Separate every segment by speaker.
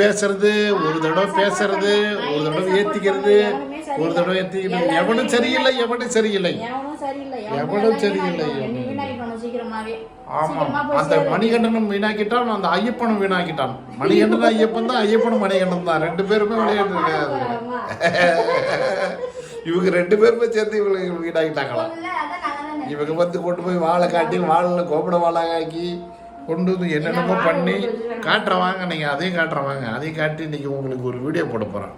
Speaker 1: பேசுறது, ஒரு தடவை பேசுறது, ஒரு தடவை ஏத்திக்கிறது, ஒரு தடவை ஏத்திக்கிறது. எவனும் சரியில்லை, எவனும் சரியில்லை, எவனும் சரியில்லை. ஆமா, அந்த மணிகண்டனும் வீணாக்கிட்டான், அந்த ஐயப்பனும் வீணாக்கிட்டான். மணிகண்டன் ஐயப்பன் தான், ஐயப்பனும் மணிகண்டன் தான், ரெண்டு பேருமே விளையாட்டு இருக்காது. இவங்க ரெண்டு பேருமே சேர்ந்து இவங்களுக்கு வீணாக்கிட்டாங்களா? இவங்க வந்து கொண்டு போய் வாழை காட்டி, வாழை கோபுர வாழை ஆக்கி கொண்டு வந்து என்னென்னமோ பண்ணி காட்டுறவாங்க. நீங்கள் அதையும் காட்டுறவாங்க, அதையும் காட்டி இன்றைக்கி உங்களுக்கு ஒரு வீடியோ போட போகிறோம்.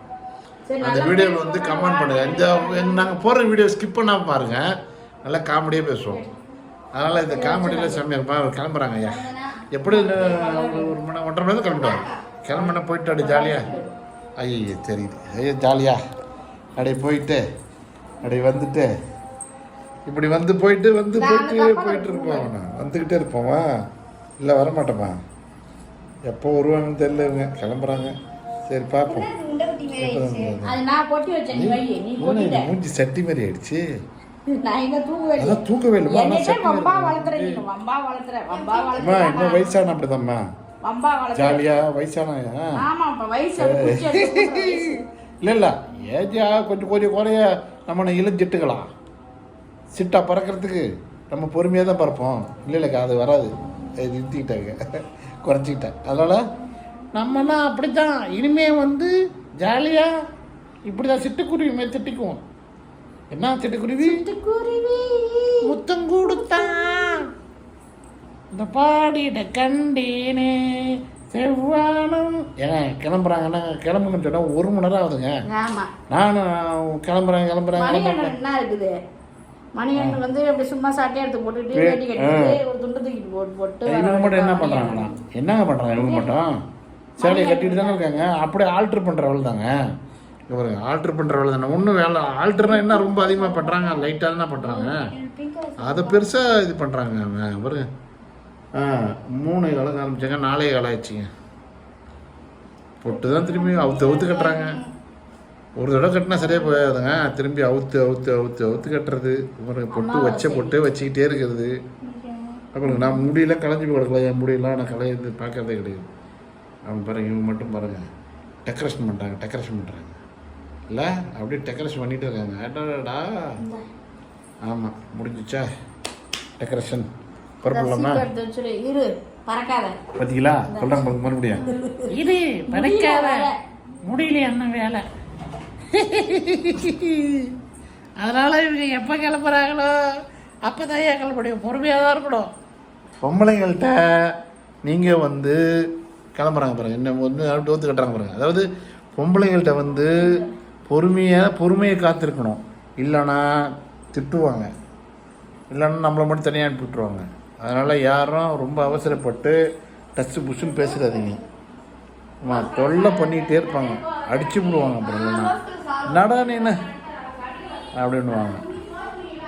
Speaker 1: அந்த வீடியோவில் வந்து கமெண்ட் பண்ணுங்கள். இந்த நாங்கள் போடுற வீடியோ ஸ்கிப் பண்ணாமல் பாருங்கள், நல்லா காமெடியாக பேசுவோம். அதனால் இந்த காமெடியில் செம்மையாக அவர் கிளம்புறாங்க. ஐயா எப்படி ஒரு மணி 1:30 மணி தான் கிளம்பிடுவாங்க. கிளம்புனா போயிட்டு அப்படி ஜாலியாக, ஐயோ தெரியுது, ஐயோ ஜாலியாக அப்படியே போயிட்டு அப்படியே வந்துட்டு இப்படி வந்து போயிட்டு இருப்போம். வந்துக்கிட்டே இருப்போமா, இல்லை வரமாட்டோமா? எப்போ வருவாங்கன்னு தெரியலங்க, கிளம்புறாங்க. சரி பார்ப்போம். மூஞ்சி சட்டி மாதிரி ஆயிடுச்சு. அதான் தூக்கவே இல்லைம்மா. இன்னும் வயசான அப்படிதாம்மா, ஜாலியா வயசான இல்லை ஏஜா கொஞ்சம் குறைய நம்ம இளஞ்சிட்டுக்கலாம். சிட்டா பறக்கிறதுக்கு நம்ம பொறுமையாக தான் பறப்போம். இல்லைக்கா அது வராது, நிறுத்திக்கிட்டாங்க, குறைச்சிக்கிட்டேன். அதனால் நம்மலாம் அப்படி தான் இனிமே வந்து ஜாலியாக இப்படி தான் சிட்டுக்குருவி மாரி திட்டிக்குவோம். என்ன சிட்டுக்குருவி முத்தம் கொடுத்தான் இந்த பாடிட கண்டேனே செவ்வானம். ஏன்னா கிளம்புறாங்கன்னா கிளம்புன்னு சொன்னால் 1 மணி நேரம் ஆகுதுங்க. நானும் கிளம்புறேன்.
Speaker 2: என்ன இருக்குது மணிகண்டன் வந்து அப்படி சும்மா சாட்டையை எடுத்து போட்டுட்டு வேட்டி கட்டிட்டு ஒரு துண்டு தூக்கிட்டு போட்டு
Speaker 1: இவங்க மட்டும் என்ன பண்ணுறாங்களா? என்னங்க பண்ணுறாங்க இவங்க மட்டும்? சேலையை கட்டிட்டு தானே இருக்காங்க. அப்படியே ஆல்ட்ரு பண்ணுறவள் தாங்க. இவர் ஆல்ட்ரு பண்ணுறவள் தானே. ஒன்றும் வேலை ஆல்ட்ருனா என்ன ரொம்ப அதிகமாக பண்ணுறாங்க, லைட்டாக தான் பண்ணுறாங்க. அதை பெருசாக இது பண்ணுறாங்க. இவர் 3 காலம் ஆரம்பித்தாங்க, 4 காலம் ஆயிடுச்சுங்க. பொட்டு தான் திரும்பி அவுத்து கட்டுறாங்க. ஒரு தடவை கட்டினா சரியாக போயாதுங்க, திரும்பி அவுத்து கட்டுறது. பொட்டே வச்சுக்கிட்டே இருக்கிறது. அப்புறம் நான் முடியெல்லாம் களைஞ்சி போய் கிடக்கல, என் முடியெல்லாம் நான் கலையிறது பார்க்கறதே கிடையாது. அவன் பாருங்க, இவங்க மட்டும் பாருங்கள் டெக்கரேஷன் பண்ணுறாங்க. இல்லை அப்படியே டெக்கரேஷன் பண்ணிகிட்டு இருக்காங்க. அடாடா, ஆமாம் முடிஞ்சிச்சா டெக்கரேஷன்? பரப்பிடலாமா? பார்த்தீங்களா சொல்கிறாங்க மறுபடியும், இது பறக்காத முடியல என்ன வேலை. அதனால் இவங்க எப்போ கிளம்புறாங்களோ அப்போ தான் ஏன் கிளம்ப முடியும். பொறுமையாக தான் இருக்கணும். பொம்பளைங்கள்ட்ட நீங்கள் வந்து கிளம்புறாங்க பாருங்கள், என்ன வந்து ஒத்து கட்டுறாங்க பாருங்கள். அதாவது பொம்பளைங்கள்ட்ட வந்து பொறுமையை காத்திருக்கணும். இல்லைன்னா திட்டுவாங்க, இல்லைன்னா நம்மளை மட்டும் தனியாக அனுப்பி விட்டுருவாங்க. அதனால் யாரும் ரொம்ப அவசரப்பட்டு டச்சு புஷ்ஷுன்னு பேசுகிறாதீங்க. தொல்லை பண்ணிகிட்டே இருப்பாங்க, அடிச்சு விடுவாங்க. அப்புறம் இல்லைன்னா நடா நீ என்ன அப்படின்னுவாங்க.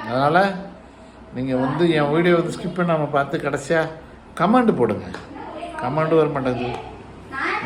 Speaker 1: அதனால் நீங்கள் வந்து என் வீடியோ வந்து ஸ்கிப் பண்ணாமல் பார்த்து கடைசியாக கமெண்ட் போடுங்க. கமெண்ட் வர மாட்டேங்குது.